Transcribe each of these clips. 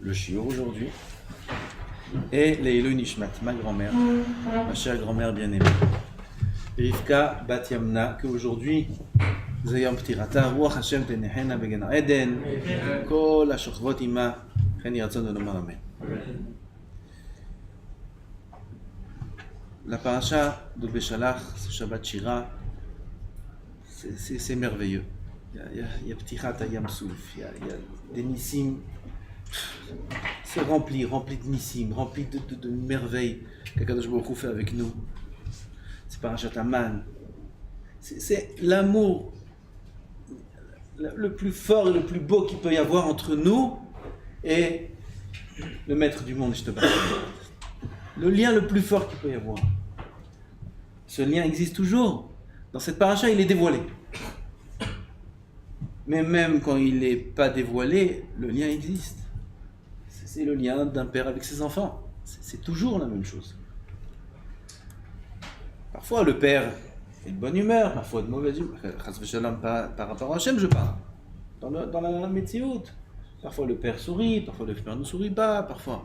le shiur aujourd'hui. Et Leilou Nishmat, ma grand-mère, ma chère grand-mère bien-aimée. Rivka Bat Yamna, qu'aujourd'hui, Zayam Ptirata, Ruach Hashem Tenehena Begen Eden, Kol HaShochvot Ima, Chen Yiratzon de Lomar Amen. La paracha de Beshalach, ce Shabbat Shira, c'est merveilleux. Il y a Ptirat Ayam Souf, il y a des nissim. C'est rempli de nissim, rempli de merveilles qu'Akadosh Baruch Hu fait avec nous. C'est parachat Aman. C'est l'amour le plus fort et le plus beau qu'il peut y avoir entre nous et le maître du monde, le lien le plus fort qu'il peut y avoir. Ce lien existe toujours. Dans cette paracha, il est dévoilé. Mais même quand il n'est pas dévoilé, le lien existe. C'est le lien d'un père avec ses enfants. C'est toujours la même chose. Parfois, le père est de bonne humeur, parfois de mauvaise humeur. Par rapport à Hachem, je parle. Dans la météo. Parfois, le père sourit, parfois le père ne sourit pas, parfois.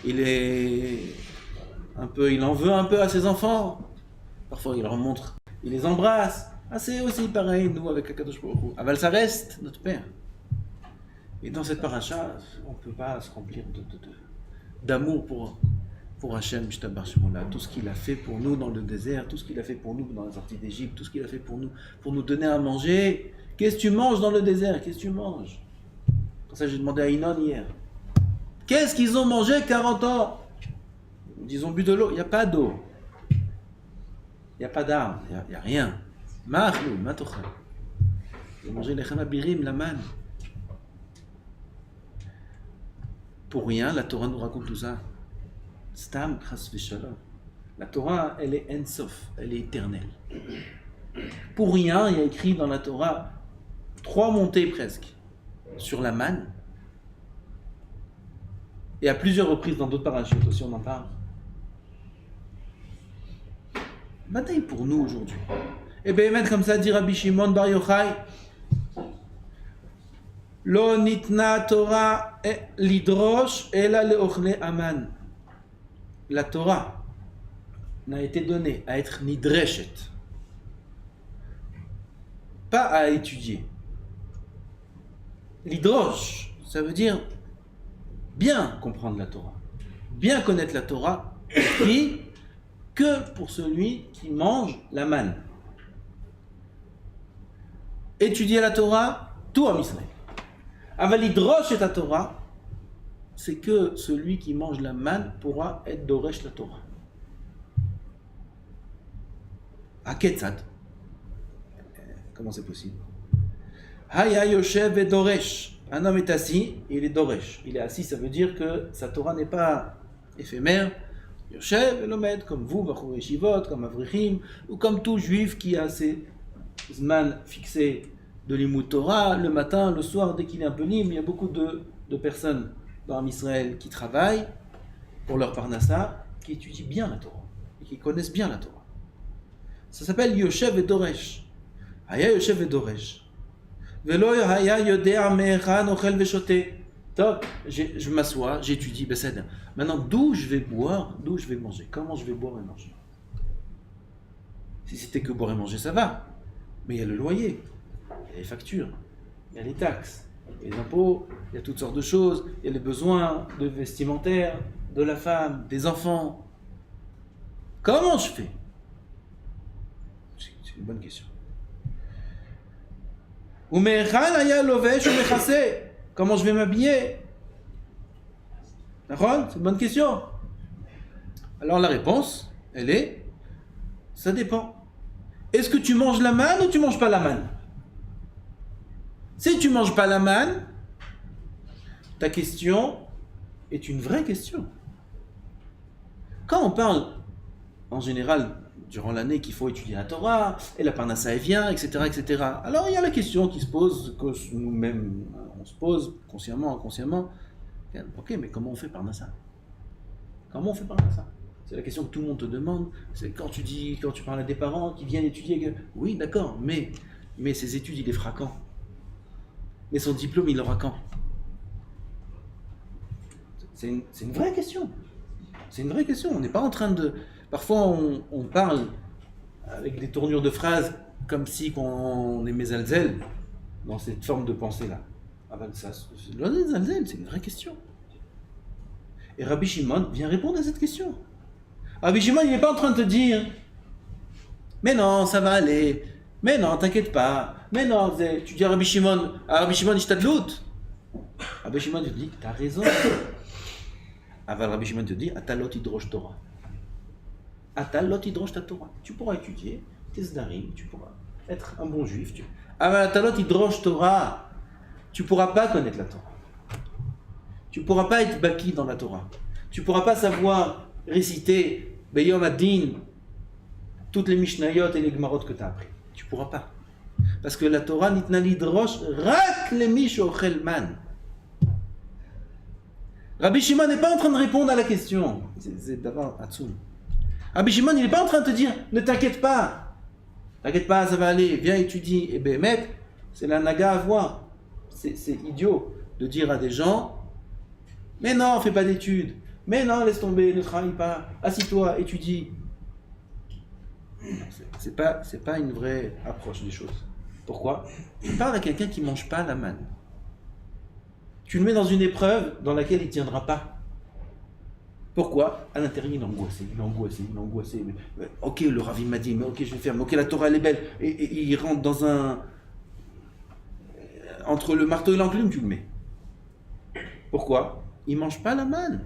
Il en veut un peu à ses enfants. Parfois, il leur montre, il les embrasse. C'est aussi pareil, nous, avec Akadosh Baruch Hu. Aval, ça reste notre père. Et dans cette paracha, on ne peut pas se remplir d'amour pour Hachem, tout ce qu'il a fait pour nous dans le désert, tout ce qu'il a fait pour nous dans la sortie d'Égypte, tout ce qu'il a fait pour nous donner à manger. Qu'est-ce que tu manges dans le désert? Qu'est-ce que tu manges? Pour ça, j'ai demandé à Inon hier. Qu'est-ce qu'ils ont mangé 40 ans? Ils ont bu de l'eau. Il n'y a pas d'eau. Il n'y a pas d'arbre. Il n'y a rien. Ma'achlou, ma'tochel. Ils ont mangé les chamabirim, la manne. Pour rien, la Torah nous raconte tout ça. Stam, chas v'shalom. La Torah, elle est ensof, elle est éternelle. Pour rien, il y a écrit dans la Torah 3 montées presque sur la manne. Et à plusieurs reprises dans d'autres parachutes aussi, on en parle. Bataille pour nous aujourd'hui. Et bien, mettre comme ça, dit Rabbi Shimon Bar Yochai, Lo nitna Torah lidrosh ela leochle aman. La Torah n'a été donnée à être nidreshet, pas à étudier. Lidrosh, ça veut dire bien comprendre la Torah, bien connaître la Torah, écrit que pour celui qui mange la manne. Étudier la Torah, tout en Israël. Avalidrosh et la Torah, c'est que celui qui mange la manne pourra être doresh la Torah. À Ketzad. Comment c'est possible? Haya Yoshev et Doresh. Un homme est assis, il est Doresh. Il est assis, ça veut dire que sa Torah n'est pas éphémère. Yoshev et Lomed, comme vous, Bachur Yeshivot, comme Avrichim, ou comme tout juif qui a ses zman fixés de l'Imout Torah, le matin, le soir, dès qu'il est un peu libre. Il y a beaucoup de personnes dans Israël qui travaillent pour leur parnassa, qui étudient bien la Torah, et qui connaissent bien la Torah. Ça s'appelle Yoshev et Doresh. Haya Yoshev et Doresh. Velo Haya Yodea Mechan Ochel Veshote. Top, je m'assois, j'étudie, Besséder. Maintenant, d'où je vais boire, d'où je vais manger, comment je vais boire et manger. Si c'était que boire et manger, ça va. Mais il y a le loyer, il y a les factures, il y a les taxes, il y a les impôts, il y a toutes sortes de choses, il y a les besoins de vestimentaires, de la femme, des enfants. Comment je fais? C'est une bonne question. Comment je vais m'habiller? D'accord? C'est une bonne question. Alors la réponse, elle est, ça dépend. Est-ce que tu manges la manne ou tu manges pas la manne? Si tu manges pas la manne, ta question est une vraie question. Quand on parle, en général, durant l'année, qu'il faut étudier la Torah, et la parnassa elle vient, etc., etc. Alors il y a la question qui se pose, que nous-mêmes, on se pose, consciemment, inconsciemment. Ok, mais comment on fait parnassa? Comment on fait parnassa? C'est la question que tout le monde te demande. C'est quand tu parles à des parents qui viennent étudier, oui, d'accord, mais ses études, il les fera quand? Mais son diplôme, il l'aura quand? C'est une vraie question. C'est une vraie question. On n'est pas en train de... Parfois, on parle avec des tournures de phrases comme si on est Mezalzel dans cette forme de pensée-là. Ah ben ça, c'est une vraie question. Et Rabbi Shimon vient répondre à cette question. Rabbi Shimon, il n'est pas en train de te dire « Mais non, ça va aller. Mais non, t'inquiète pas. Mais non, tu dis à Rabbi Shimon, il t'a de l'autre. » Rabbi Shimon te dit « T'as raison. » Aval Rabbi Shimon te dit « Atalot idrosh Torah. » Atalot idrosh ta Torah. Tu pourras étudier tes zdarim, tu pourras être un bon juif. Aval atalot idrosh Torah. Tu ne pourras pas connaître la Torah. Tu ne pourras pas être baki dans la Torah. Tu ne pourras pas savoir réciter Beyom Adin, toutes les Mishnayot et les Gemarot que tu as appris. Tu ne pourras pas. Parce que la Torah, nitna lidrosh, rak le mish ochel man. Rabbi Shimon n'est pas en train de répondre à la question. C'est d'abord Hatsoum. Rabbi Shimon, il n'est pas en train de te dire, ne t'inquiète pas. T'inquiète pas, ça va aller. Viens étudier. Et ben, mec, c'est la naga à voir. C'est idiot de dire à des gens, mais non, fais pas d'études. Mais non, laisse tomber, ne travaille pas. Assis-toi, étudie. C'est pas une vraie approche des choses. Pourquoi? Tu parles à quelqu'un qui ne mange pas la manne. Tu le mets dans une épreuve dans laquelle il ne tiendra pas. Pourquoi? À l'intérieur, il est angoissé. Mais, ok, le Rav m'a dit, mais ok, je vais faire. Mais ok, la Torah, elle est belle. Et il rentre dans un... Entre le marteau et l'enclume, tu le mets. Pourquoi? Il ne mange pas la manne.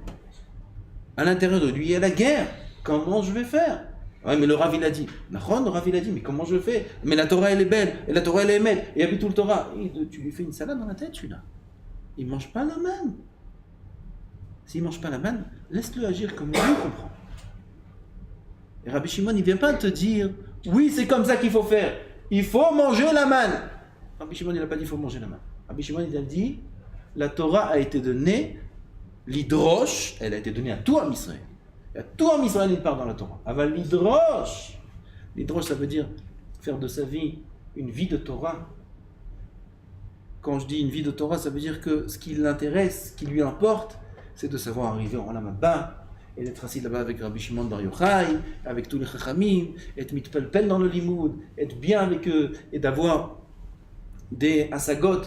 À l'intérieur de lui, il y a la guerre. Comment je vais faire? Ouais, mais le Rav, il a dit. Le Rav, il a dit, mais comment je fais? Mais la Torah, elle est belle. Et la Torah, elle est belle. Et il y a tout le Torah. Et tu lui fais une salade dans la tête, celui-là. Il ne mange pas la manne. S'il ne mange pas la manne, laisse-le agir comme lui comprend. Et Rabbi Shimon, il ne vient pas te dire, oui, c'est comme ça qu'il faut faire. Il faut manger la manne. Rabbi Shimon, il n'a pas dit qu'il faut manger la manne. Rabbi Shimon, il a dit, la Torah a été donnée, l'hydrosh, elle a été donnée à tout Am Israël. Et à tout Am Israël, il part dans la Torah. Aval l'hydrosh. L'hydrosh, ça veut dire faire de sa vie une vie de Torah. Quand je dis une vie de Torah, ça veut dire que ce qui l'intéresse, ce qui lui importe, c'est de savoir arriver en Olam Haba et d'être assis là-bas avec Rabbi Shimon Bar Yochai, avec tous les Chachamim, être mitpelpel dans le limoud, être bien avec eux et d'avoir des asagot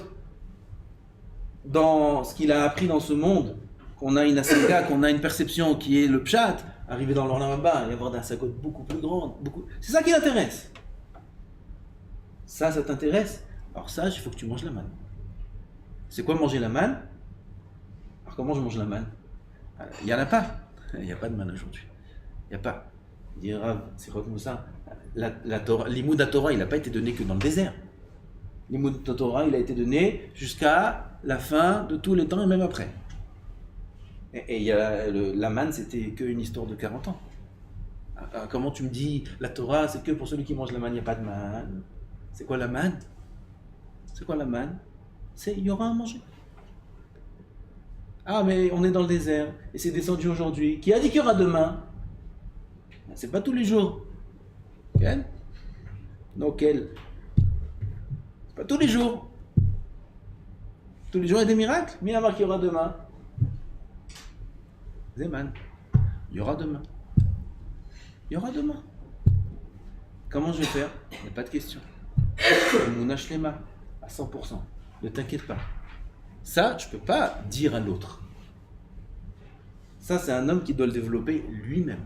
dans ce qu'il a appris dans ce monde, qu'on a une asaga, qu'on a une perception qui est le pshat, arriver dans l'Olam Haba et avoir des asagot beaucoup plus grandes. C'est ça qui l'intéresse. Ça t'intéresse? Alors sache, il faut que tu manges la manne. C'est quoi manger la manne? Alors comment je mange la manne? Il n'y en a pas. Il n'y a pas de manne aujourd'hui. Il n'y a pas. Il dit Rav, c'est quoi comme ça? L'imoud à Torah, il n'a pas été donné que dans le désert. L'imoud à Torah, il a été donné jusqu'à la fin de tous les temps et même après. Et la manne, c'était qu'une histoire de 40 ans. Comment tu me dis, la Torah, c'est que pour celui qui mange la manne, il n'y a pas de manne? C'est quoi la manne? C'est quoi la manne? C'est il y aura à manger. Ah, mais on est dans le désert et c'est descendu aujourd'hui. Qui a dit qu'il y aura demain? C'est pas tous les jours. Quel? Non, quel? C'est pas tous les jours. Tous les jours il y a des miracles. Mais il y a qu'il y aura demain. Zeman. Il y aura demain. Il y aura demain. Comment je vais faire? Il n'y a pas de question. Mon Ashlema. À 100%. Ne t'inquiète pas. Ça, je ne peux pas dire à l'autre. Ça, c'est un homme qui doit le développer lui-même.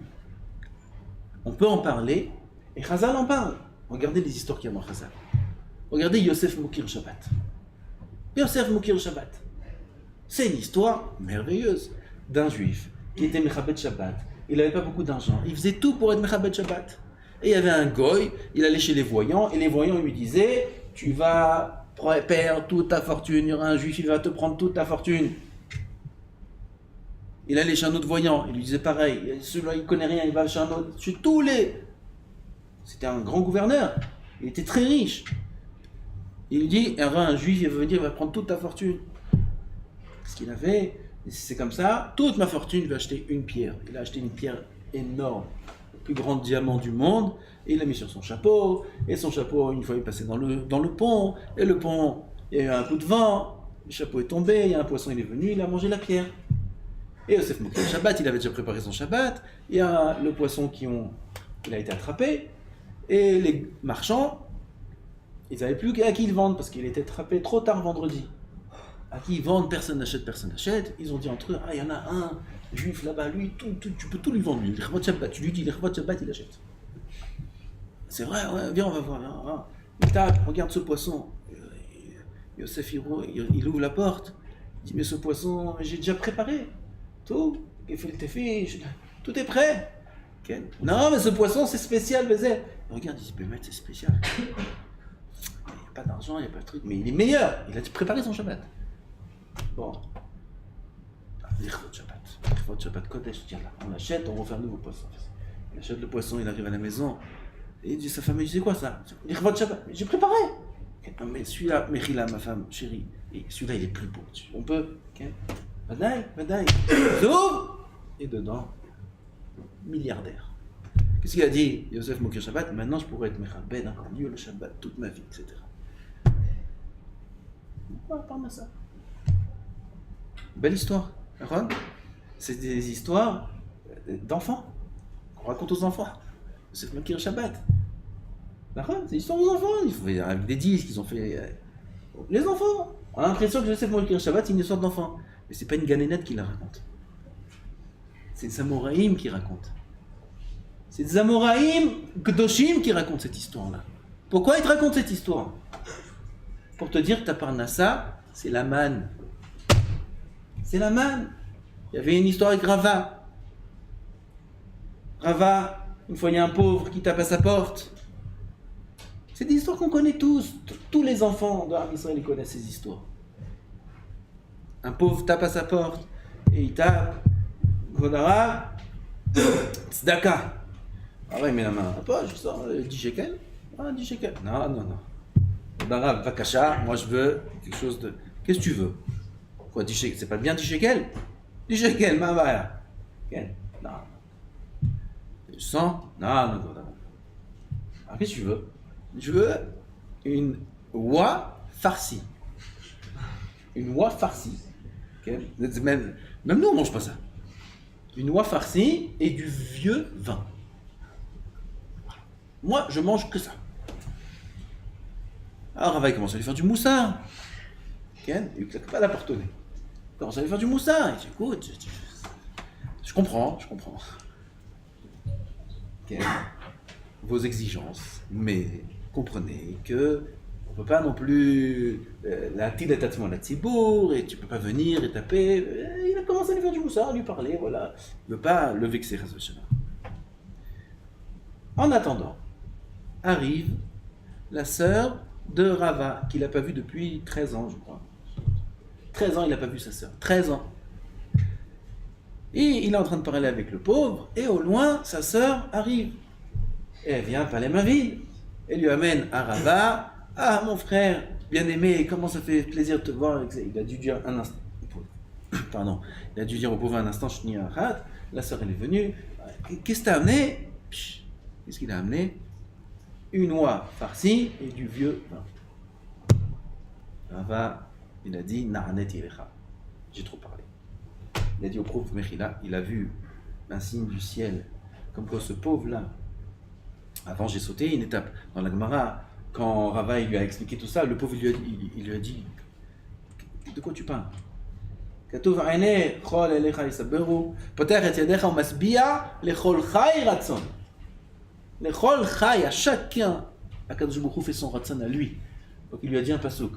On peut en parler, et Chazal en parle. Regardez les histoires qu'il y a dans Chazal. Regardez Yosef Moukir Shabbat. Yosef Moukir Shabbat. C'est une histoire merveilleuse d'un juif qui était Mechabet Shabbat. Il n'avait pas beaucoup d'argent. Il faisait tout pour être Mechabet Shabbat. Et il y avait un goy, il allait chez les voyants, et les voyants lui disaient, tu vas perdre toute ta fortune, il y aura un juif, il va te prendre toute ta fortune. Il allait chez un autre voyant, il lui disait pareil, celui-là il connaît rien, il va chez un autre, chez tous les... C'était un grand gouverneur, il était très riche. Il lui dit, il y aura un juif, il va venir, il va prendre toute ta fortune. Ce qu'il a fait, c'est comme ça, toute ma fortune, il va acheter une pierre. Il a acheté une pierre énorme, le plus grand diamant du monde, et il l'a mis sur son chapeau, et son chapeau, une fois il passait dans le pont, et le pont, il y a eu un coup de vent, le chapeau est tombé, il y a un poisson, il est venu, il a mangé la pierre. Et Yosef Moukir Shabbat, il avait déjà préparé son Shabbat. Il y a le poisson il a été attrapé. Et les marchands, ils n'avaient plus à qui ils vendent parce qu'il était attrapé trop tard vendredi. À qui ils vendent, personne n'achète. Ils ont dit entre eux, il y en a un juif là-bas, lui, tu peux tout lui vendre, lui. Tu lui dis, les Shabbat, il achète. C'est vrai, ouais, viens, on va voir. Viens. Il tape, regarde ce poisson. Yosef, il ouvre la porte. Il dit, mais ce poisson, j'ai déjà préparé. Tout. Tout est prêt. Okay. Non, mais ce poisson, c'est spécial, Bézé. Regarde, il dit, mais c'est spécial. Il n'y a pas d'argent, il n'y a pas de truc. Mais il est meilleur. Il a préparé son Shabbat. Bon. L'Ichvot Shabbat Kodesh, tiens là. On l'achète, on refait un nouveau poisson. Il achète le poisson, il arrive à la maison. Et il dit, sa femme, il dit, c'est quoi ça? L'Ichvot Shabbat. J'ai préparé. Non, mais celui-là, Mechila, ma femme, chérie, et celui-là, il est plus beau. On peut. Vadaï. Zoom. Et dedans, milliardaire. Qu'est-ce qu'il a dit, Yosef Moukir Shabbat? Maintenant, je pourrais être Mechabed encore mieux le Shabbat toute ma vie, etc. Pourquoi parle de ça? Belle histoire, Aaron. C'est des histoires d'enfants qu'on raconte aux enfants. Yosef Moukir Shabbat. Aaron, c'est des histoires aux enfants. Il faut faire avec des disques qu'ils ont fait. Les enfants. On a l'impression que Yosef Moukir Shabbat, c'est une histoire d'enfant. Mais c'est pas une ganénette qui la raconte. C'est des Amoraïm qui racontent. C'est des Amoraïm Gdoshim qui racontent cette histoire-là. Pourquoi ils te racontent cette histoire? Pour te dire que ta parnassa, c'est la manne. C'est la manne. Il y avait une histoire avec Rava. Rava, une fois il y a un pauvre qui tape à sa porte. C'est des histoires qu'on connaît tous. Tous les enfants de Ham Israël connaissent ces histoires. Un pauvre tape à sa porte et il tape. Godara, Tzedaka. Ah ouais, il met la main à la poche, je sors 10 shekels. 10 shekels. Non. Godara, Vakasha, moi je veux quelque chose de. Qu'est-ce que tu veux? Quoi, 10 shekels? C'est pas bien 10 shekels? 10 shekels, ma mère. Non. Du sang? Non, Godara. Alors qu'est-ce que tu veux? Je veux une oie farcie. Une oie farcie. Même nous, on mange pas ça. Une oie farcie et du vieux vin. Moi, je mange que ça. Alors, Rava commence à lui faire du moussard. Il ne claque pas la portonnée. Il commence à lui faire du moussard. Il dit, écoute, je comprends. Vos exigences, mais comprenez que on ne peut pas non plus la tilatation la tzibour, et tu ne peux pas venir et taper. Il a commencé à lui faire du moussard, à lui parler, voilà. Il ne veut pas le vexer, en attendant, arrive la sœur de Rava, qu'il n'a pas vue depuis 13 ans, je crois. 13 ans, il n'a pas vu sa sœur. 13 ans. Et il est en train de parler avec le pauvre, et au loin, sa sœur arrive. Et elle vient par les mains vides. Elle lui amène à Rava. Ah, mon frère, bien-aimé, comment ça fait plaisir de te voir. Il a dû dire un instant. Pardon. Il a dû dire au pauvre un instant, Shni Achat. La sœur, elle est venue. Qu'est-ce que t'as amené? Qu'est-ce qu'il a amené? Une oie farcie et du vieux vin. Rava, il a dit, Na'anet Ilecha. J'ai trop parlé. Il a dit au pauvre Mechila, il a vu un signe du ciel, comme quoi ce pauvre-là. Avant, j'ai sauté une étape. Dans la Gemara, quand Rava lui a expliqué tout ça, le pauvre il lui a dit, de quoi tu parles? Katuv aine chol elecha yisaberu, poter et yadecha umasbia lechol chai ratzon. Lechol chai, à chacun, Akadosh Baruch Hu fait son ratzon à lui. Donc il lui a dit un pasouk.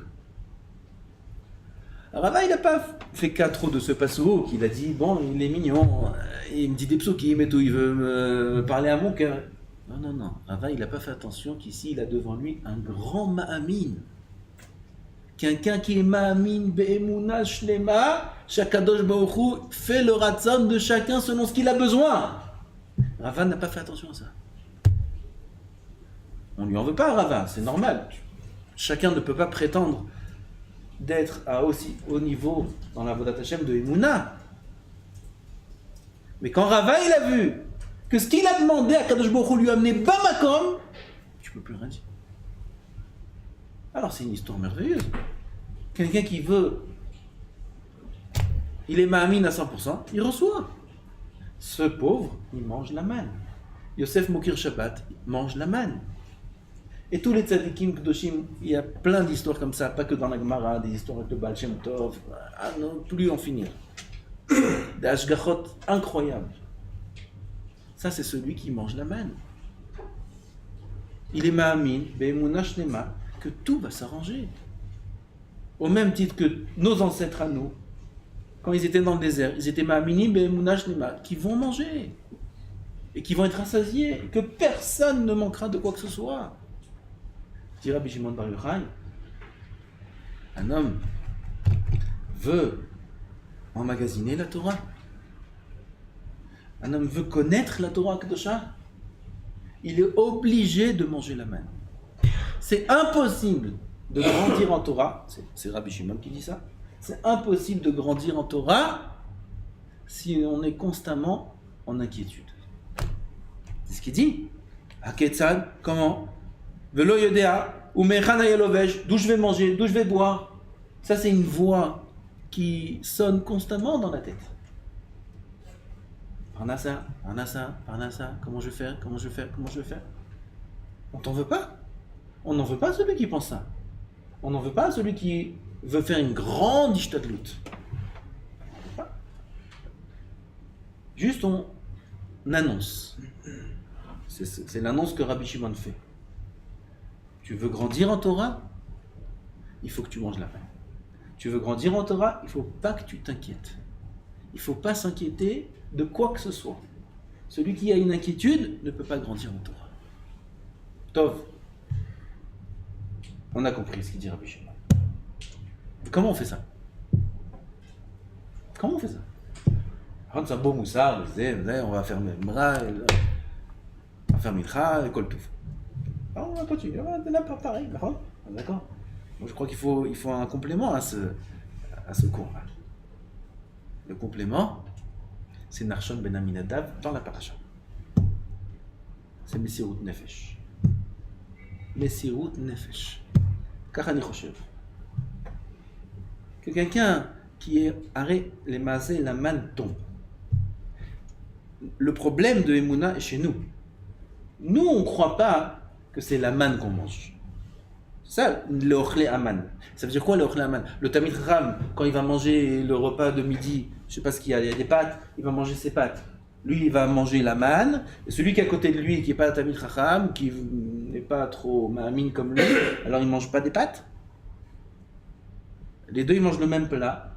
Rava, il n'a pas fait cas trop de ce pasouk. Il a dit, bon, il est mignon, il me dit des psoukim et tout, il veut me parler à mon cœur. Non. Rava, il n'a pas fait attention qu'ici, il a devant lui un grand ma'amin. Quelqu'un qui est ma'amin be'emuna shlema, shakadosh baruch Hu fait le ratzon de chacun selon ce qu'il a besoin. Rava n'a pas fait attention à ça. On lui en veut pas, Rava, c'est normal. Chacun ne peut pas prétendre d'être à aussi haut niveau dans la Vodat Hashem de Emouna. Mais quand Rava, il a vu que ce qu'il a demandé à Kadosh Baruch Hu lui amener Bamakom, tu peux plus rien dire. Alors c'est une histoire merveilleuse. Quelqu'un qui veut il est ma'amine à 100%, il reçoit. Ce pauvre, il mange la manne. Yosef Mokir Shabbat, il mange la manne. Et tous les tzadikim, Kedoshim, il y a plein d'histoires comme ça, pas que dans la Gemara, des histoires avec le Baal Shem Tov, non, plus en finir. Des hashgachot incroyables. Ça, c'est celui qui mange la manne. Il est ma'amine, be'emunah shlema, que tout va s'arranger. Au même titre que nos ancêtres à nous, quand ils étaient dans le désert, ils étaient ma'amini, be'emunah shlema, qui vont manger, et qui vont être rassasiés, et que personne ne manquera de quoi que ce soit. Dit Rabbi Shimon Bar Yochai, un homme veut emmagasiner la Torah. Un homme veut connaître la Torah Kedosha. Il est obligé de manger la manne. C'est impossible de grandir en Torah. C'est Rabbi Shimon qui dit ça. C'est impossible de grandir en Torah si on est constamment en inquiétude. C'est ce qu'il dit. Haketzad, comment? Velo yodea, ou mechana yelovej, d'où je vais manger, d'où je vais boire. Ça, c'est une voix qui sonne constamment dans la tête. Parnassa, Parnassa, Parnassa, comment je vais faire, comment je vais faire, comment je vais faire. On t'en veut pas. On n'en veut pas à celui qui pense ça. On n'en veut pas à celui qui veut faire une grande ishtadlut. Juste on annonce. C'est l'annonce que Rabbi Shimon fait. Tu veux grandir en Torah, il faut que tu manges la manne. Tu veux grandir en Torah, il ne faut pas que tu t'inquiètes. Il ne faut pas s'inquiéter de quoi que ce soit. Celui qui a une inquiétude ne peut pas grandir en Torah. Tov. On a compris ce qu'il dit Rabbi Shimon. Comment on fait ça? Comment on fait ça? C'est un beau moussard, on va faire Memra, on va faire Mincha, et Kol Touf. Alors on va continuer, on va pas pareil, d'accord? Donc je crois qu'il faut un complément à ce cours-là. Le complément, c'est Narshon ben Aminadav dans la paracha. C'est Messirut Nefesh. Messirut Nefesh. Kachani Choshev. Que quelqu'un qui est arrêt les mazés, la manne tombe. Le problème de Emouna est chez nous. Nous, on ne croit pas que c'est la manne qu'on mange. Ça, le ochle aman. Ça veut dire quoi le ochle aman? Le Tamid Ram, quand il va manger le repas de midi, je ne sais pas ce qu'il y a, il y a des pâtes, il va manger ses pâtes. Lui, il va manger la manne. Et celui qui est à côté de lui, qui n'est pas Tamid Ram, qui n'est pas trop ma'amine comme lui, alors il ne mange pas des pâtes. Les deux, ils mangent le même plat.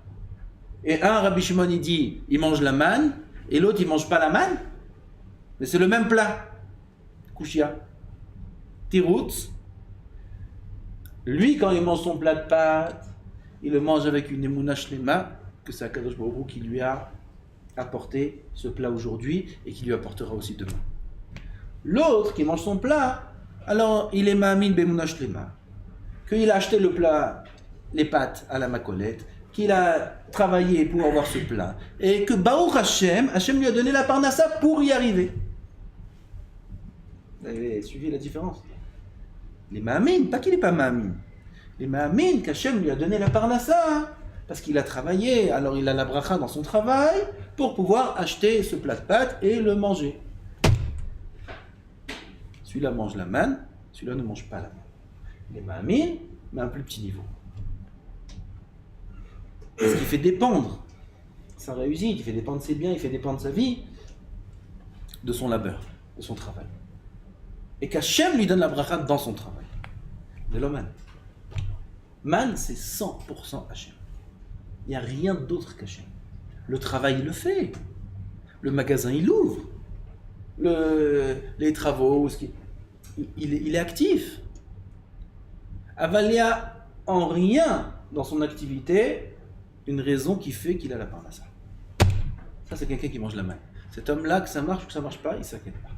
Et un, Rabbi Shimon, il dit, il mange la manne, et l'autre, il ne mange pas la manne. Mais c'est le même plat. Kushia. Tiroutz. Lui, quand il mange son plat de pâtes, il le mange avec une émouna shlema, que c'est Akadosh Baruch Hu qui lui a apporté ce plat aujourd'hui et qui lui apportera aussi demain. L'autre qui mange son plat, alors il est ma'amin be'emouna shlema, qu'il a acheté le plat, les pâtes à la macolette, qu'il a travaillé pour avoir ce plat, et que Baruch Hashem lui a donné la parnassa pour y arriver. Vous avez suivi la différence? Les ma'amin, pas qu'il n'est pas ma'amin. Les ma'amin, qu'Hachem lui a donné la parnassa, parce qu'il a travaillé, alors il a la bracha dans son travail, pour pouvoir acheter ce plat de pâtes et le manger. Celui-là mange la manne, celui-là ne mange pas la manne. Les ma'amin, mais à un plus petit niveau. Parce qu'il fait dépendre sa réussite, il fait dépendre ses biens, il fait dépendre sa vie de son labeur, de son travail. Et qu'Hachem lui donne la bracha dans son travail. De l'oman. Man, c'est 100% Hachem. Il n'y a rien d'autre qu'Hachem. Le travail, il le fait. Le magasin, il l'ouvre. Les travaux, il est actif. Aval, il n'y a en rien dans son activité une raison qui fait qu'il a la parnassa. Ça, c'est quelqu'un qui mange la main. Cet homme-là, que ça marche ou que ça ne marche pas, il ne s'inquiète pas.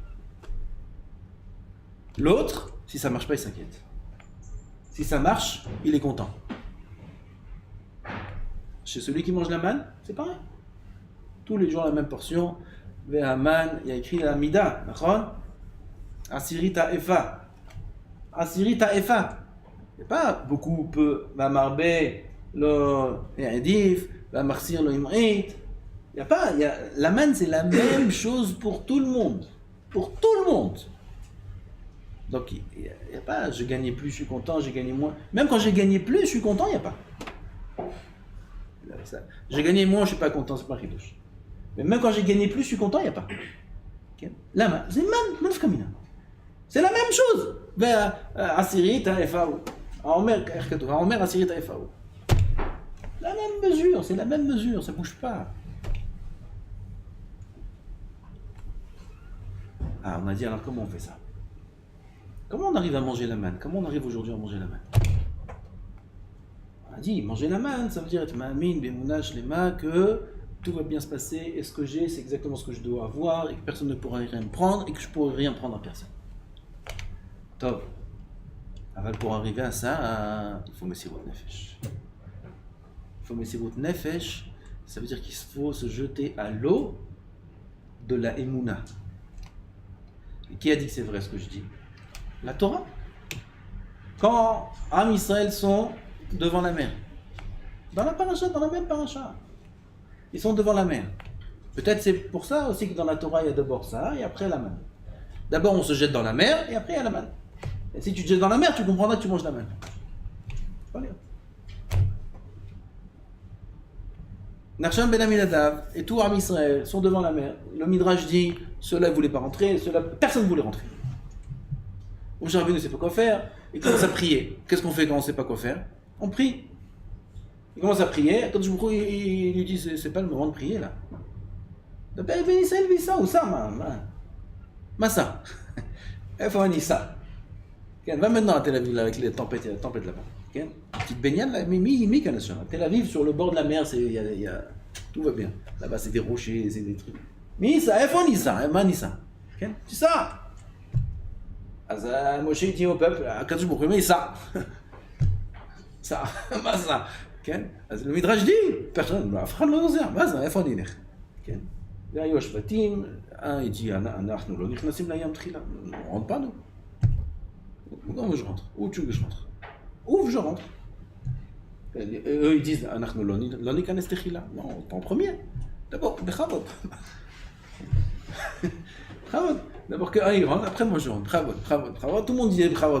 L'autre, si ça ne marche pas, il s'inquiète. Si ça marche, il est content. Chez celui qui mange la manne, c'est pareil. Tous les jours la même portion. Ve'aman, il y a écrit la mida, d'accord? Asirita efa. Asirita efa. Il n'y a pas beaucoup, peu, mamarbe, lo, edif, va marcir le imrit. La manne, c'est la même chose pour tout le monde. Pour tout le monde. Donc, il n'y a pas, je gagnais plus, je suis content, j'ai gagné moins. Même quand j'ai gagné plus, je suis content, il n'y a pas. J'ai gagné moins, je ne suis pas content, c'est pas ridouche. Mais même quand j'ai gagné plus, je suis content, il n'y a pas. Okay. La main, c'est c'est la même chose. Asirit Efao. Omer Asirit Efao. La même mesure, c'est la même mesure, ça ne bouge pas. Ah, on a dit alors comment on fait ça? Comment on arrive à manger la manne? Comment on arrive aujourd'hui à manger la manne? On a dit, manger la manne, ça veut dire être ma'amin, bemouna, shlema, que tout va bien se passer, et ce que j'ai, c'est exactement ce que je dois avoir, et que personne ne pourra rien me prendre, et que je ne pourrai rien prendre à personne. Top. Alors pour arriver à ça, il faut Messirut Nefesh. Il faut Messirut Nefesh, ça veut dire qu'il faut se jeter à l'eau de la Emouna. Et qui a dit que c'est vrai ce que je dis? La Torah. Quand Am Israël sont devant la mer, dans la paracha, dans la même paracha, ils sont devant la mer. Peut-être c'est pour ça aussi que dans la Torah il y a d'abord ça et après la manne. D'abord on se jette dans la mer et après il y a la manne. Et si tu te jettes dans la mer, tu comprendras que tu manges la manne. Nachshon ben Aminadav et tout Am Israël sont devant la mer. Le Midrash dit, ceux-là ne voulaient pas rentrer, personne ne voulait rentrer. Moshe Rabbeinu ne sait pas quoi faire, il commence à prier. Qu'est-ce qu'on fait quand on ne sait pas quoi faire? On prie. Il commence à prier, quand je me il lui dit, c'est pas le moment de prier là. Ben Israël vit ça, ou ça, Massa. Il faut venir ça. Va maintenant à Tel Aviv avec les tempêtes là-bas. Petite baignade là, mi canation. Tel Aviv sur le bord de la mer, tout va bien. Là-bas c'est des rochers, c'est des trucs. Mais ça, il faut venir ça, c'est ça. אז משה dit au peuple, הקדוש ברוך הוא אומר, ça, מה זה? כן? אז למדרש די, אף אחד לא נוזע, מה זה? איפה אני אלך? כן? והיו השבטים, il dit, אנחנו לא נכנסים לים תחילה, on rentre pas nous. Où je rentre? Où tu veux que je rentre? Où je rentre? Eux ils disent, אנחנו לא ניכנס תחילה, non, pas en premier. D'abord, בכבוד. D'abord que il rentre, après moi je rentre. Bravo. Tout le monde disait bravo.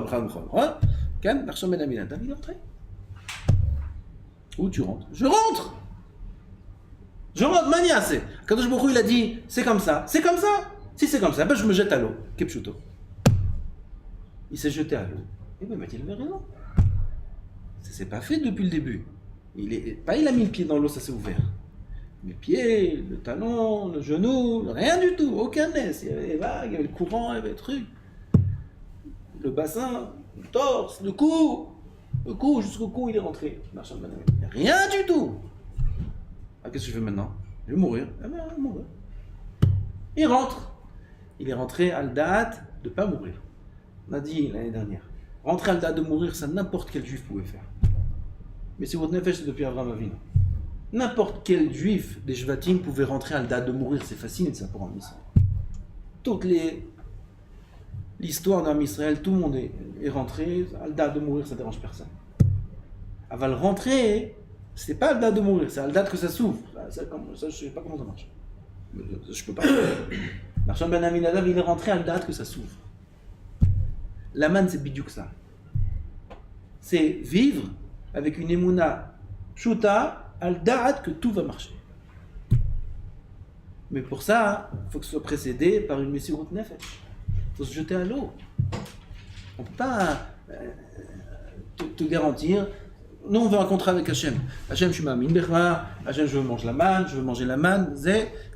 Quand Nachshon ben Aminadav il est rentré. Où tu rentres? Je rentre. Mania c'est. Kadosh Baruch Hu il a dit c'est comme ça. Si c'est comme ça, ben je me jette à l'eau. Kepchuto. Il s'est jeté à l'eau. Et ben il avait raison. Ça s'est pas fait depuis le début. Il a mis le pied dans l'eau, ça s'est ouvert. Les pieds, le talon, le genou, rien du tout, aucun laisse. Il y avait les vagues, il y avait le courant, il y avait le truc. Le bassin, le torse, le cou, jusqu'au cou, il est rentré. Rien du tout. Ah, qu'est-ce que je fais maintenant? Je vais mourir. Ah ben, je vais mourir. Il rentre. Il est rentré à l'date de ne pas mourir. On a dit l'année dernière. Rentrer à l'date de mourir, ça n'importe quel juif pouvait faire. Mais c'est votre nefesh, c'est depuis Avraham Avinu. N'importe quel juif des Shvatim pouvait rentrer à l'date de mourir, c'est facile ça pour un Israël. L'histoire d'un Israël, tout le monde est rentré, à l'date de mourir, ça ne dérange personne. Avant de rentrer, c'est pas à l'date de mourir, c'est à l'date que ça s'ouvre. Ça, je ne sais pas comment ça marche. Je peux pas. Nachshon ben Aminadav, il est rentré à l'date que ça s'ouvre. La manne, c'est bidiouk ça. C'est vivre avec une émouna shuta, al-da'at que tout va marcher. Mais pour ça, il faut que ce soit précédé par une messirut nefesh. Il faut se jeter à l'eau. On ne peut pas te garantir. Nous, on veut un contrat avec Hachem. Hachem, je suis ma'amin bechra. Hachem, je veux manger la manne, je veux manger la manne.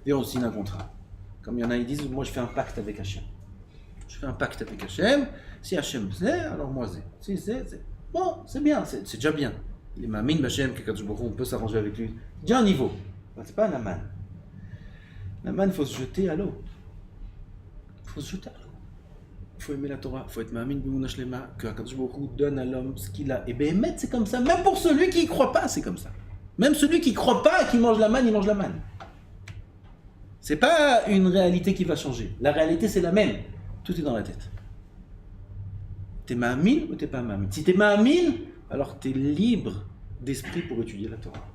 Et on signe un contrat. Comme il y en a, ils disent, moi, je fais un pacte avec Hachem. Je fais un pacte avec Hachem. Si Hachem c'est, alors moi c'est. Si c'est. Bon, c'est bien, c'est déjà bien. Il est ma'amin b'Hachem, on peut s'arranger avec lui. Déjà un niveau. C'est pas la manne. La manne, il faut se jeter à l'eau. Il faut se jeter à l'eau. Il faut aimer la Torah. Il faut être ma'amin b'emunah shlema, que Hakadosh Baruch Hu donne à l'homme ce qu'il a. Et béhémet, c'est comme ça. Même pour celui qui ne croit pas, c'est comme ça. Même celui qui ne croit pas et qui mange la manne, il mange la manne. C'est pas une réalité qui va changer. La réalité, c'est la même. Tout est dans la tête. T'es ma'amin ou t'es pas ma'amin? Si t'es ma'amin, alors t'es libre d'esprit pour étudier la Torah.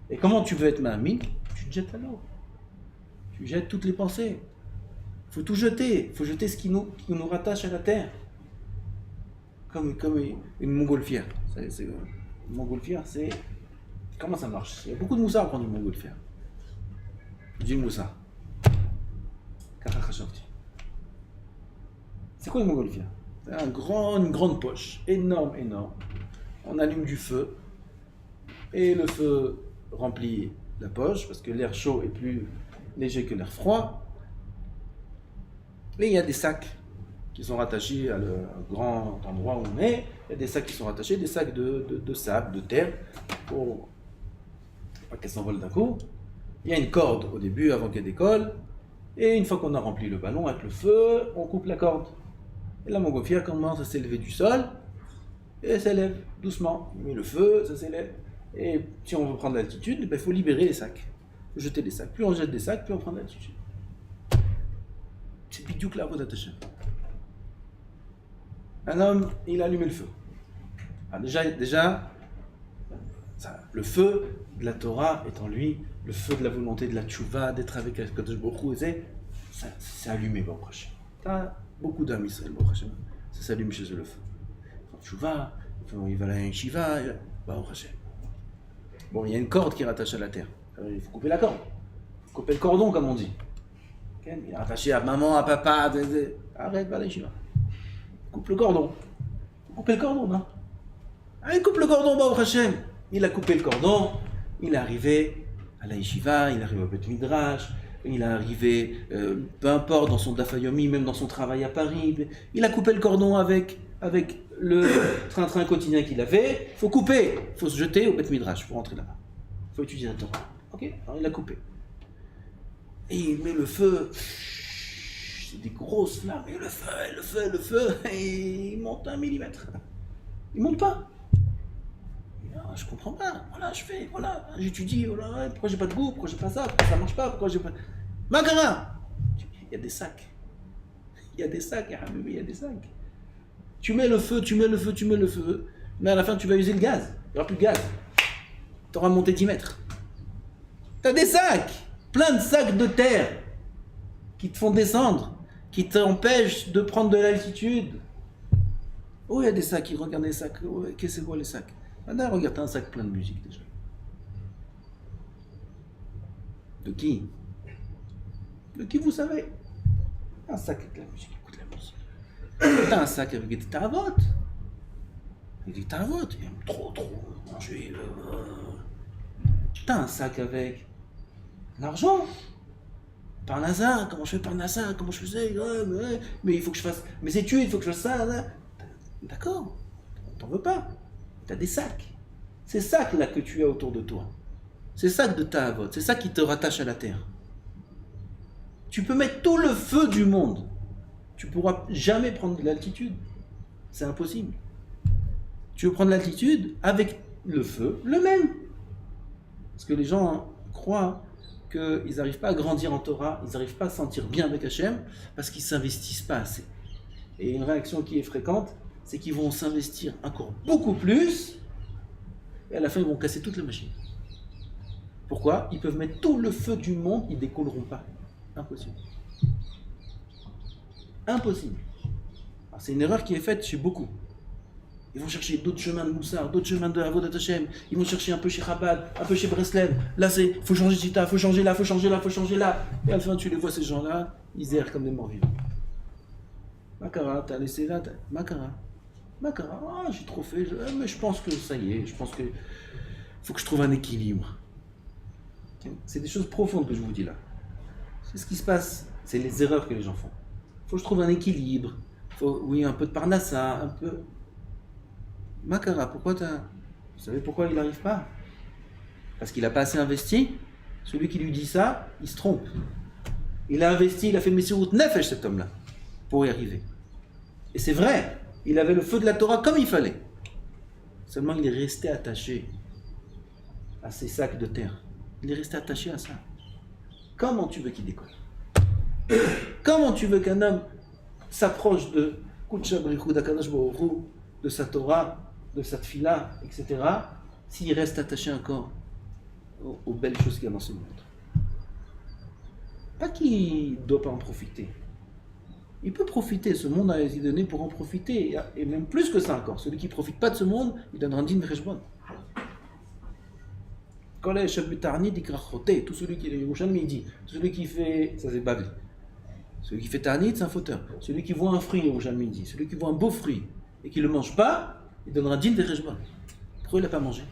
Et comment tu veux être Ma'amin? Tu te jettes à l'eau. Tu jettes toutes les pensées. Il faut tout jeter. Il faut jeter ce qui nous rattache à la terre. Comme une montgolfière. Une montgolfière, c'est... Comment ça marche? Il y a beaucoup de moussa à prendre une montgolfière. Dis le moussa. C'est quoi une montgolfière? C'est une grande poche. Énorme. On allume du feu. Et le feu remplit la poche, parce que l'air chaud est plus léger que l'air froid. Et il y a des sacs qui sont rattachés à le grand endroit où on est. Il y a des sacs qui sont rattachés, des sacs de sable, de terre, pour pas qu'elles s'envolent d'un coup. Il y a une corde au début, avant qu'elle décolle. Et une fois qu'on a rempli le ballon avec le feu, on coupe la corde. Et la montgolfière commence à s'élever du sol. Et elle s'élève doucement. On met le feu, ça s'élève. Et si on veut prendre l'altitude, il faut libérer les sacs. Il faut jeter les sacs. Plus on jette des sacs, plus on prend de l'altitude. C'est bidou que la voie d'attache. Un homme, il a allumé le feu. Alors déjà ça, le feu de la Torah est en lui, le feu de la volonté de la tchouva, d'être avec Kadosh Baruch Hu, c'est allumé, Baruch Hashem. T'as beaucoup d'âmes Israël, Baruch Hashem. Ça s'allume chez eux le feu. Tchouva, il va à la yeshiva, Baruch Hashem. Bon, il y a une corde qui est rattachée à la terre. Alors, il faut couper la corde. Il faut couper le cordon, comme on dit. Il est rattaché à maman, à papa. Arrête, va à la yeshiva. Coupe le cordon. Couper le cordon, non? Allez, coupe le cordon, Baruch Hashem. Il a coupé le cordon, il est arrivé à la yeshiva, il est arrivé au Bet Midrash, il est arrivé, peu importe, dans son dafayomi, même dans son travail à Paris. Il a coupé le cordon avec le train-train quotidien qu'il avait. Il faut couper, il faut se jeter au Bet Midrash pour rentrer là-bas. Il faut étudier la Torah. Ok? Alors il a coupé. Et il met le feu. C'est des grosses flammes. Et le feu. Et il monte 1 millimètre. Il monte pas. Je comprends pas. Voilà, je fais. Voilà, j'étudie. Voilà, pourquoi j'ai pas de goût? Pourquoi j'ai pas ça? Pourquoi ça marche pas? Pourquoi j'ai pas. Magara! Il y a des sacs. Il y a des sacs, il y a des sacs. Tu mets le feu. Mais à la fin, tu vas user le gaz. Il n'y aura plus de gaz. Tu auras monté 10 mètres. Tu as des sacs. Plein de sacs de terre qui te font descendre, qui t'empêchent de prendre de l'altitude. Oh, il y a des sacs. Regarde les sacs. Oh, qu'est-ce que c'est quoi les sacs? Maintenant, regarde, t'as un sac plein de musique déjà. De qui? De qui vous savez? Un sac avec la musique, écoute la musique. T'as un sac avec des taravotes. Avec des taravotes, il aime trop manger. T'as un sac avec l'argent. Parnassa, comment je fais Parnassa? Comment je faisais? Mais il faut que je fasse mes études, il faut que je fasse ça. Là. D'accord, t'en veux pas. T'as des sacs. Ces sacs-là que tu as autour de toi. Ces sacs de ta avote, c'est ça qui te rattache à la terre. Tu peux mettre tout le feu du monde. Tu pourras jamais prendre de l'altitude. C'est impossible. Tu veux prendre l'altitude avec le feu, le même. Parce que les gens croient qu'ils n'arrivent pas à grandir en Torah, ils n'arrivent pas à se sentir bien avec Hachem, parce qu'ils ne s'investissent pas assez. Et une réaction qui est fréquente, c'est qu'ils vont s'investir encore beaucoup plus, et à la fin ils vont casser toute la machine. Pourquoi? Ils peuvent mettre tout le feu du monde, ils ne décolleront pas. Impossible. Impossible. Alors, c'est une erreur qui est faite chez beaucoup. Ils vont chercher d'autres chemins de Moussar, d'autres chemins de Avodat Hashem. Ils vont chercher un peu chez Chabad, un peu chez Breslev. Là, c'est faut changer de Chita, faut changer là. Et à la fin, tu les vois, ces gens-là, ils errent comme des morts vivants. Makara, t'as laissé là, Makara, j'ai trop fait. Mais je pense que ça y est, faut que je trouve un équilibre. C'est des choses profondes que je vous dis là. C'est ce qui se passe, c'est les erreurs que les gens font. Faut que je trouve un équilibre. Oui, un peu de Parnassa, un peu. Makara, pourquoi Vous savez pourquoi il n'arrive pas? Parce qu'il n'a pas assez investi. Celui qui lui dit ça, il se trompe. Il a investi, il a fait Messirut Nefesh, cet homme-là, pour y arriver. Et c'est vrai, il avait le feu de la Torah comme il fallait. Seulement, il est resté attaché à ces sacs de terre. Il est resté attaché à ça. Comment tu veux qu'il décolle? Comment tu veux qu'un homme s'approche de Kudsha Brichou d'Akadosh Baruch Hu, de sa Torah, de sa Tfila, etc., s'il reste attaché à un corps? aux belles choses qu'il y a dans ce monde. Pas qu'il ne doit pas en profiter. Il peut profiter, ce monde a été donné pour en profiter, et même plus que ça encore. Celui qui ne profite pas de ce monde, il donnera un din vechbon. Quand les Shabbatarni dit Krachoté, tout celui qui est Yerushalmi, il dit, celui qui fait, ça c'est Bavli, celui qui fait Tarnit, c'est un fauteur. Celui qui voit un fruit, Yerushalmi dit, celui qui voit un beau fruit et qui ne le mange pas, il donnera un din vechbon. Pourquoi il n'a pas mangé?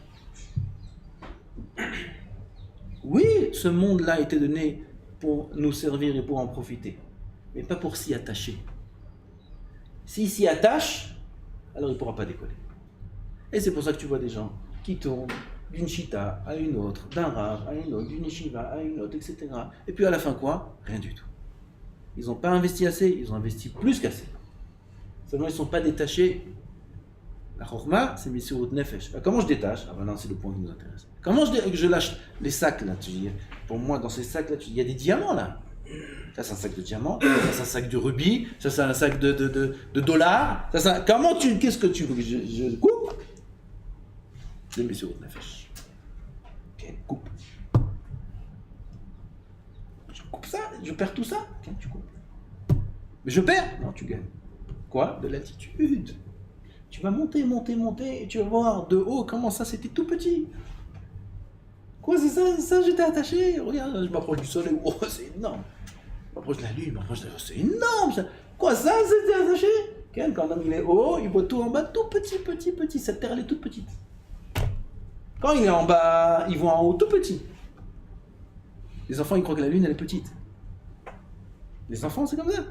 Oui, ce monde-là a été donné pour nous servir et pour en profiter, mais pas pour s'y attacher. S'il s'y attache, alors il ne pourra pas décoller. Et c'est pour ça que tu vois des gens qui tournent d'une chita à une autre, d'un rav à une autre, d'une yeshiva à une autre, etc. Et puis à la fin quoi? Rien du tout. Ils n'ont pas investi assez, ils ont investi plus qu'assez. Seulement ils ne sont pas détachés. La chorma, c'est Messirut Nefesh. Comment je détache? Ah ben non, c'est le point qui nous intéresse. Comment je lâche les sacs là? Pour moi, dans ces sacs là, il y a des diamants là. Ça c'est un sac de diamants, ça c'est un sac de rubis, ça c'est un sac de dollars. Qu'est-ce que tu veux que je coupe? C'est Messirut Nefesh. Ok, coupe. Je coupe ça, je perds tout ça. Ok, tu coupes. Mais je perds? Non, tu gagnes. Quoi? De l'attitude. Tu vas monter, et tu vas voir de haut comment ça c'était tout petit. Quoi, c'est ça j'étais attaché. Regarde, je m'approche du soleil, oh c'est énorme. Je m'approche de la lune, c'est énorme ça. Quoi, ça c'était attaché? Quand l'homme il est haut, il voit tout en bas, tout petit, cette terre elle est toute petite. Quand il est en bas, il voit en haut tout petit. Les enfants ils croient que la lune elle est petite. Les enfants c'est comme ça.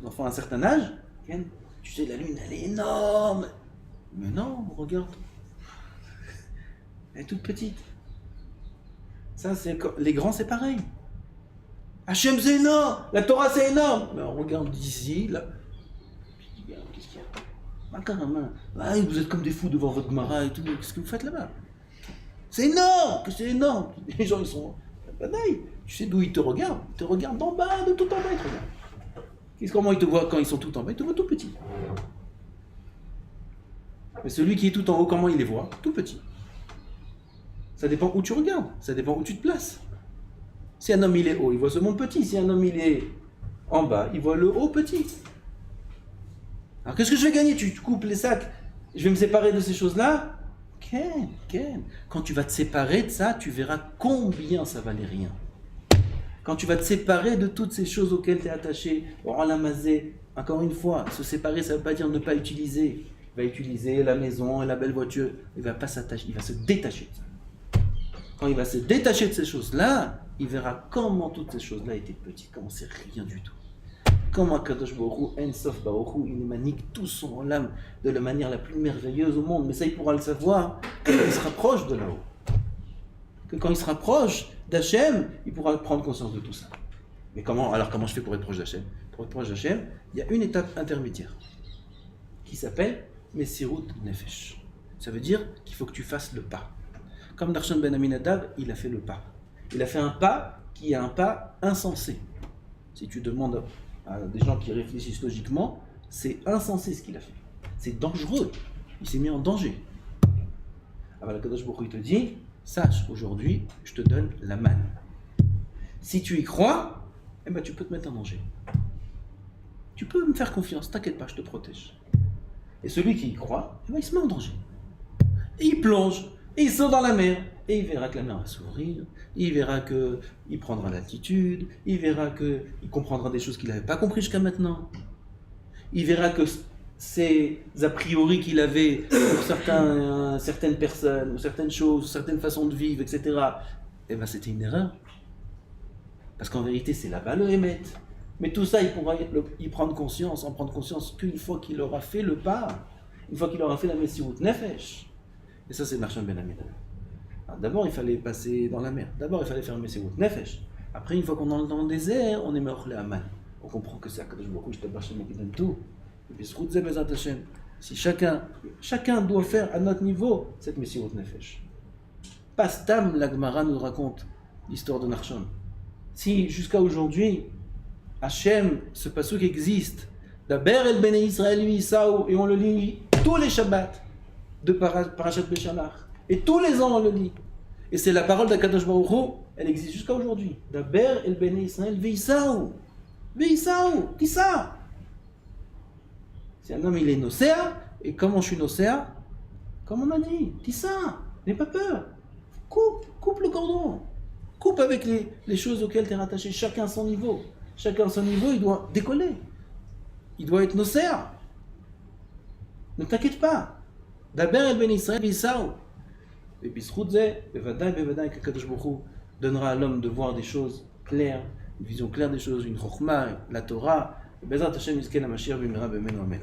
Les enfants à un certain âge, tu sais, la lune, elle est énorme. Mais non, regarde. Elle est toute petite. Ça, c'est les grands, c'est pareil. Hachem, c'est énorme. La Torah, c'est énorme. Mais on regarde d'ici, là. Qu'est-ce qu'il y a? Vous êtes comme des fous devant votre Gemara et tout. Qu'est-ce que vous faites là-bas? C'est énorme. C'est énorme. Les gens, ils sont... Tu sais d'où ils te regardent? Ils te regardent d'en bas, de tout en bas, ils te regardent. Comment ils te voient quand ils sont tout en bas? Ils te voient tout petit. Mais celui qui est tout en haut, comment il les voit? Tout petit. Ça dépend où tu regardes, ça dépend où tu te places. Si un homme il est haut, il voit ce monde petit. Si un homme il est en bas, il voit le haut petit. Alors qu'est-ce que je vais gagner? Tu coupes les sacs, je vais me séparer de ces choses-là? Quand tu vas te séparer de ça, tu verras combien ça valait rien. Quand tu vas te séparer de toutes ces choses auxquelles tu es attaché, encore une fois, se séparer, ça ne veut pas dire ne pas utiliser. Il va utiliser la maison et la belle voiture. Il ne va pas s'attacher, il va se détacher de ça. Quand il va se détacher de ces choses-là, il verra comment toutes ces choses-là étaient petites, comment c'est rien du tout. Comment Kadosh Baruch Hu, En Sof Baruch Hu, il manique tout son âme de la manière la plus merveilleuse au monde. Mais ça, il pourra le savoir quand il se rapproche de là-haut. Que quand il se rapproche d'Hachem, il pourra prendre conscience de tout ça. Mais comment je fais pour être proche d'Hachem? Pour être proche d'Hachem, il y a une étape intermédiaire qui s'appelle Messirut Nefesh. Ça veut dire qu'il faut que tu fasses le pas. Comme Nachshon ben Aminadab, il a fait le pas. Il a fait un pas qui est un pas insensé. Si tu demandes à des gens qui réfléchissent logiquement, c'est insensé ce qu'il a fait. C'est dangereux. Il s'est mis en danger. Alors le Kadosh Baruch Hu te dit, sache, aujourd'hui, je te donne la manne. Si tu y crois, tu peux te mettre en danger. Tu peux me faire confiance, t'inquiète pas, je te protège. Et celui qui y croit, il se met en danger. Et il plonge, et il saute dans la mer. Et il verra que la mer va s'ouvrir, il verra qu'il prendra l'altitude, il verra qu'il comprendra des choses qu'il n'avait pas compris jusqu'à maintenant. Il verra que ces a priori qu'il avait pour certaines personnes, ou certaines choses, ou certaines façons de vivre, etc., c'était une erreur. Parce qu'en vérité, c'est là-bas le Hémet. Mais tout ça, il pourra en prendre conscience qu'une fois qu'il aura fait le pas, une fois qu'il aura fait la Messirut Nefesh. Et ça, c'est Nachshon ben Aminadab. D'abord, il fallait passer dans la mer. D'abord, il fallait faire Messirut Nefesh. Après, une fois qu'on est dans le désert, on est Me'ochle Aman. On comprend que c'est Akadosh Baruch Hu, je te bâche qui donne tout. Et puis, si chacun doit faire à notre niveau cette Messirut Nefesh. Pas Stam, la Gemara nous raconte l'histoire de Nachshon. Si jusqu'à aujourd'hui, Hachem, ce pasuk existe, Daber el Bnei Israël Isaou, et on le lit tous les Shabbats de Parashat Beshalach, et tous les ans on le lit. Et c'est la parole d'Akadosh Baruch Hu, elle existe jusqu'à aujourd'hui. Daber el Bnei Israël veïsaou. Veïsaou, dis ça. Si un homme il est nocéa, et comment je suis nocéa? Comme on a dit, dis ça, n'aie pas peur. Coupe le cordon. Coupe avec les choses auxquelles tu es rattaché. Chacun à son niveau. Chacun à son niveau, il doit décoller. Il doit être nocéa. Ne t'inquiète pas. Daber el Bnei Israël veïsaou. Et puis, Bevadaï, que Kadosh Baruch Hu donnera à l'homme de voir des choses claires, une vision claire des choses, une chokhmah, la Torah. Et Bezrat Hashem Yizken HaMashiach B'mira B'Menu Amen.